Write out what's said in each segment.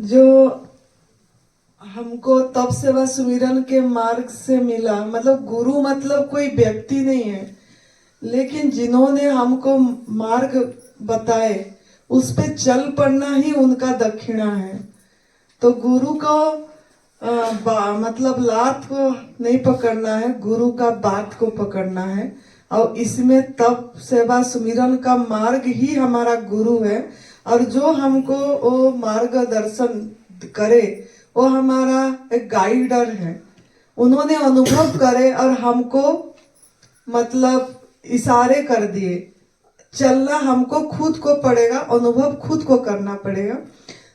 जो हमको तप सेवा सुमिरन के मार्ग से मिला, मतलब गुरु मतलब कोई व्यक्ति नहीं है, लेकिन जिन्होंने हमको मार्ग बताए उस पे चल पड़ना ही उनका दक्षिणा है। तो गुरु को मतलब लात को नहीं पकड़ना है, गुरु का बात को पकड़ना है। और इसमें तप सेवा सुमिरन का मार्ग ही हमारा गुरु है, और जो हमको वो मार्गदर्शन करे वो हमारा एक गाइडर है। उन्होंने अनुभव करे और हमको मतलब इशारे कर दिए। चलना हमको खुद को पड़ेगा, अनुभव खुद को करना पड़ेगा।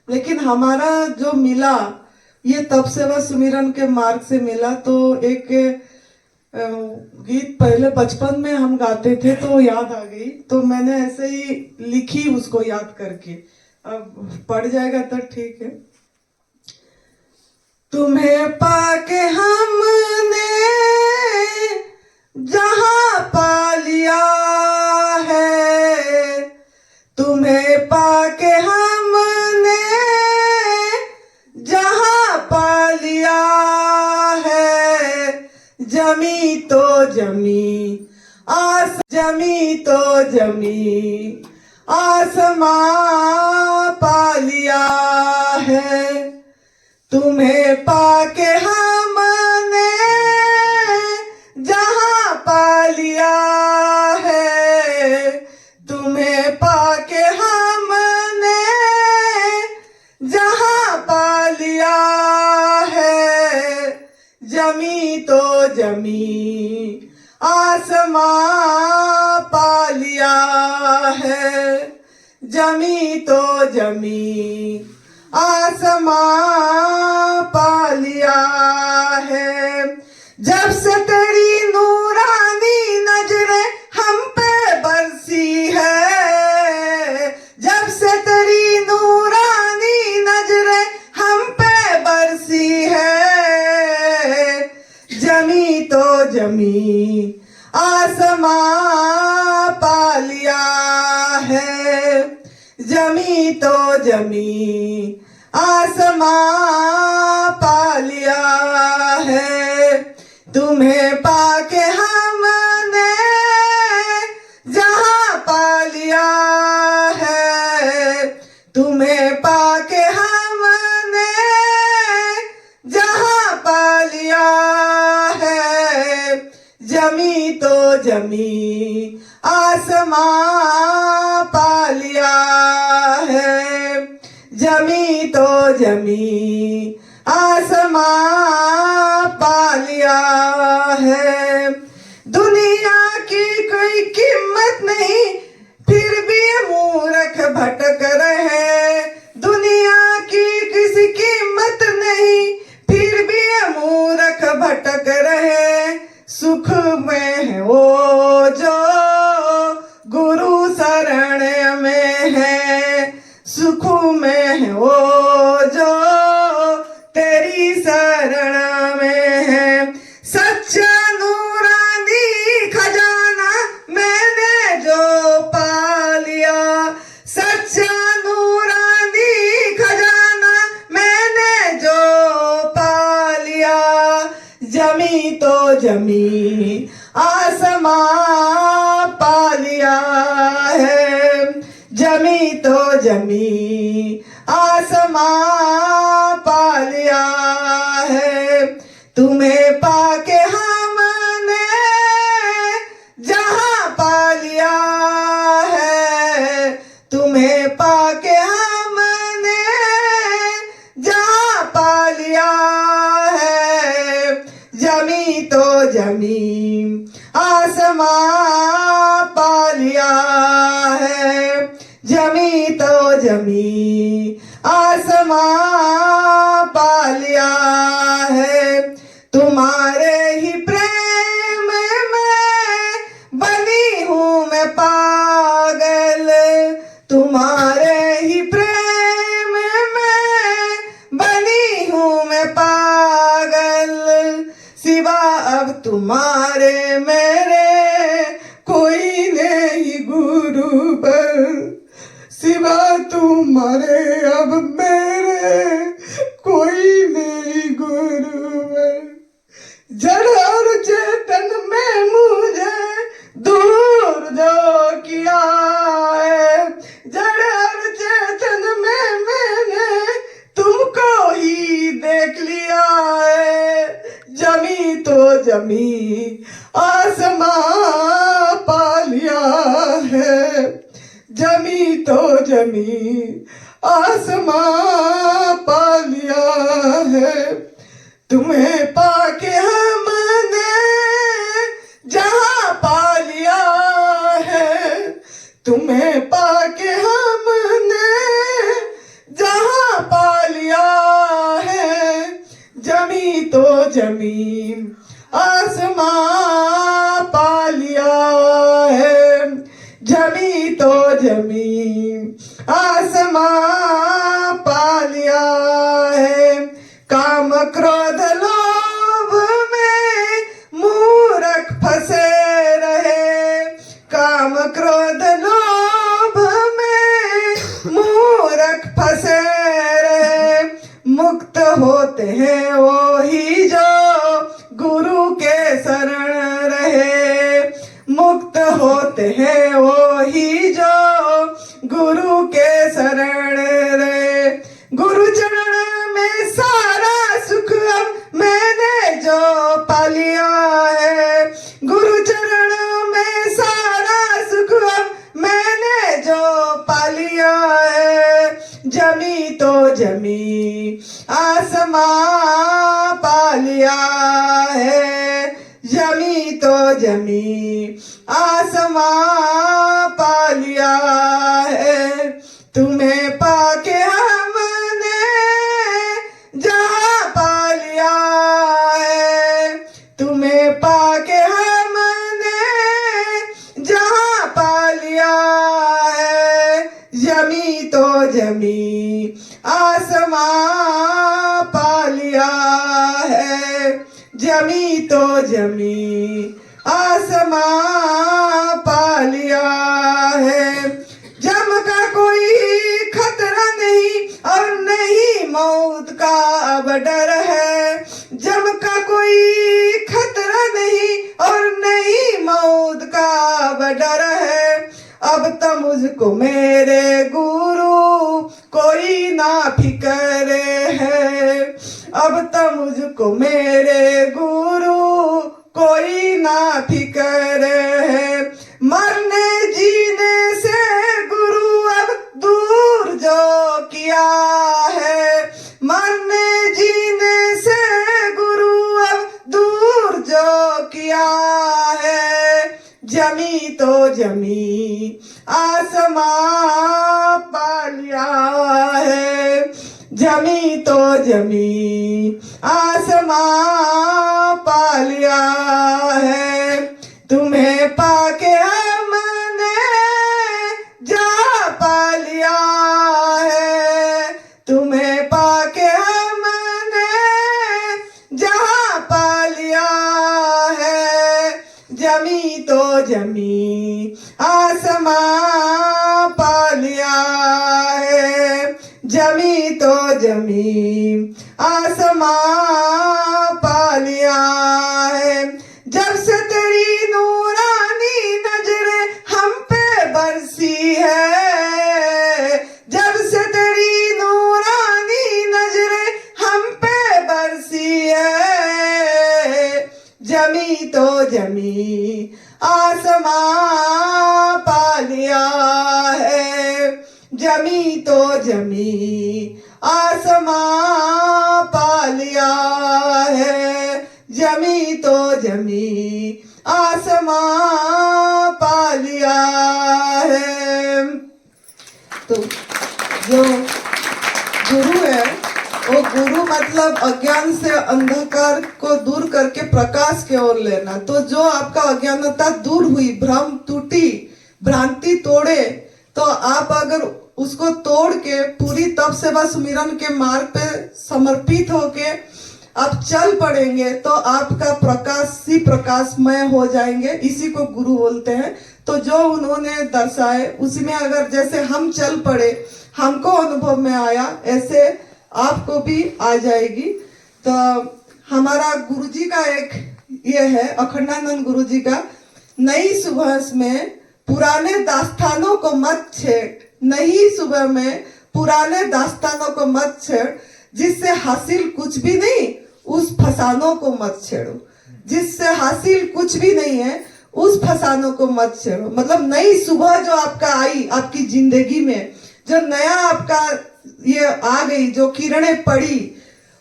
लेकिन हमारा जो मिला ये तप सेवा सुमिरन के मार्ग से मिला। तो एक गीत पहले बचपन में हम गाते थे तो याद आ गई, तो मैंने ऐसे ही लिखी उसको याद करके। अब पढ़ जाएगा तो ठीक है। तुम्हें पाके हमने जहां पा लिया है, तुम्हें पाके हमने जहां पा लिया है। जमी तो जमी जमी तो जमी आसमां पा लिया है। तुम्हें पाके हमने जहां पा लिया है, तुम्हें पाके हमने जहां पा लिया है। जमी तो जमी आसमां पा लिया है। जमी तो जमी आसमां पा लिया है। जब से तेरी नूरानी नजरें हम पे बरसी है, जब से तेरी नूरानी नजरें हम पे बरसी है। जमी तो जमी आसमां पा लिया है। जमी तो जमी आसमां पा लिया है। तुम्हें पाके हमने जहां पा लिया है, तुम्हें पाके हमने जहां पा लिया है। जमी तो जमी आसमां पा लिया है। जमी तो जमी आसमां पा लिया है। दुनिया की कोई कीमत नहीं फिर भी ये मूर्ख भटक रहे। दुनिया की किसी कीमत नहीं फिर भी ये मूर्ख भटक रहे। सुख में है वो जो गुरु शरण में है, सुख में है वो जो तेरी शरण में है। सच्चा नूरानी खजाना मैंने जो पा लिया, सच्चा नूरानी खजाना मैंने जो पा लिया। जमी तो जमी आसमां पा लिया है। जमी तो जमी आसमां पा लिया है। तुम्हें पाके हमने जहां पा लिया है, तुम्हें पाके हमने जहां पा लिया है। जमी तो जमी आसमां पा लिया है। जमी तो जमी आसमां पा लिया है। तुम्हारे ही प्रेम में बनी हूँ मैं पागल, तुम्हारे ही प्रेम में बनी हूँ मैं पागल। सिवा अब तुम्हारे मेरे कोई नहीं गुरु पर, सिवा तुम्हारे अब मेरे जमी आसमां पा लिया है, जमी तो जमी आसमां पा लिया है। तुम्हें पाके हमने जहां पा लिया है, तुम्हें पाके हमने जहां पा लिया है। जमी तो जमी आसमां पा लिया है, जमी तो जमी आसमां पा लिया है। काम क्रोध लोभ में मूर्ख फंसे रहे, काम क्रोध लोभ में मूर्ख फंसे रहे। मुक्त होते हैं वो ही जो गुरु के शरण रहे, मुक्त होते हैं वो ही जो गुरु के शरण रहे। गुरु चरण में सारा सुख अब मैंने जो पा लिया है, गुरु चरण में सारा सुख अब मैंने जो पा लिया है। जमी तो जमी आसमां पा लिया है, जमी तो जमी आसमां पा लिया है। तुम्हें पाके हमने जहां पा लिया है, तुम्हें पाके हमने जहां पा लिया है। जमी तो जमी आसमां पा लिया है, जमी तो जमी आसमां पा लिया है। जम का कोई खतरा नहीं और नहीं मौत का अब डर है, जम का कोई खतरा नहीं और नहीं मौत का अब डर है। अब तो मुझको मेरे गुरु कोई ना फिक्र है, अब तो मुझको मेरे गुरु कोई ना फिक्र है। मरने जीने से गुरु अब दूर जो किया है, मरने जीने से गुरु अब दूर जो किया है। जमी तो जमी आसमां पा लिया है, जमी तो जमी आसमां पा लिया है। तुम्हें पाके हमने जहां पा लिया है, तुम्हें पाके हमने जहां पा लिया है। जमी तो जमी आसमां पा लिया है, जमी तो जमी आसमां पा लिया है। जब से तेरी नूरानी नजरें हम पे बरसी है, जब से तेरी नूरानी नजरें हम पे बरसी है। जमी तो जमी आसमां पा लिया है, जमी तो जमी आसमां पा लिया है, जमी तो जमी आसमां पा लिया है। तो जो गुरु है वो गुरु मतलब अज्ञान से अंधकार को दूर करके प्रकाश की ओर लेना। तो जो आपका अज्ञानता दूर हुई, भ्रम टूटी, भ्रांति तोड़े, तो आप अगर उसको तोड़ के पूरी तप सेवा सुमिरन के मार्ग पे समर्पित होके आप चल पड़ेंगे तो आपका प्रकाश ही प्रकाशमय हो जाएंगे। इसी को गुरु बोलते हैं। तो जो उन्होंने दर्शाए उसी में अगर जैसे हम चल पड़े, हमको अनुभव में आया, ऐसे आपको भी आ जाएगी। तो हमारा गुरुजी का एक ये है, अखंडानंद गुरुजी का, नई सुबह में पुराने दास्तानों को मत छेड़, नई सुबह में पुराने दास्तानों को मत छेड़, जिससे हासिल कुछ भी नहीं, उस फसानों को मत छेड़ो। जिससे हासिल कुछ भी नहीं है, उस फसानों को मत छेड़ो। मतलब नई सुबह जो आपका आई आपकी जिंदगी में, जो नया आपका ये आ गई, जो किरणें पड़ी,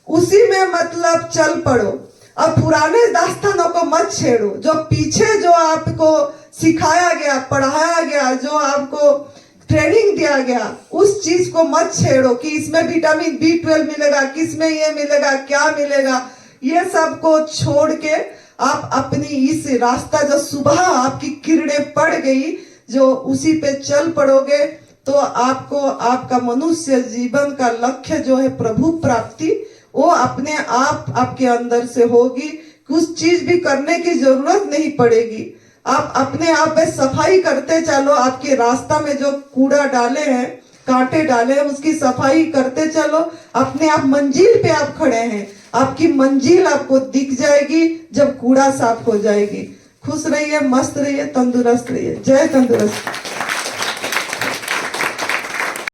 उसी में मतलब चल पड़ो और पुराने दास्तानों को मत छेड़ो। जो पीछे जो आपको सिखाया गया, पढ़ाया गया, जो आपको ट्रेनिंग दिया गया, उस चीज को मत छेड़ो कि इसमें विटामिन B12 मिलेगा, किसमें ये मिलेगा, क्या मिलेगा। ये सब को छोड़ के आप अपनी इस रास्ता, जो सुबह आपकी किरणें पड़ गई, जो उसी पे चल पड़ोगे, तो आपको आपका मनुष्य जीवन का लक्ष्य जो है प्रभु प्राप्ति, वो अपने आप आपके अंदर से होगी। कुछ चीज भी करने की जरूरत नहीं पड़ेगी। आप अपने आप में सफाई करते चलो। आपके रास्ता में जो कूड़ा डाले हैं, कांटे डाले हैं, उसकी सफाई करते चलो। अपने आप मंजिल पे आप खड़े हैं। आपकी मंजिल आपको दिख जाएगी जब कूड़ा साफ हो जाएगी। खुश रहिए, मस्त रहिए, तंदुरुस्त रहिए। जय तंदुरुस्त।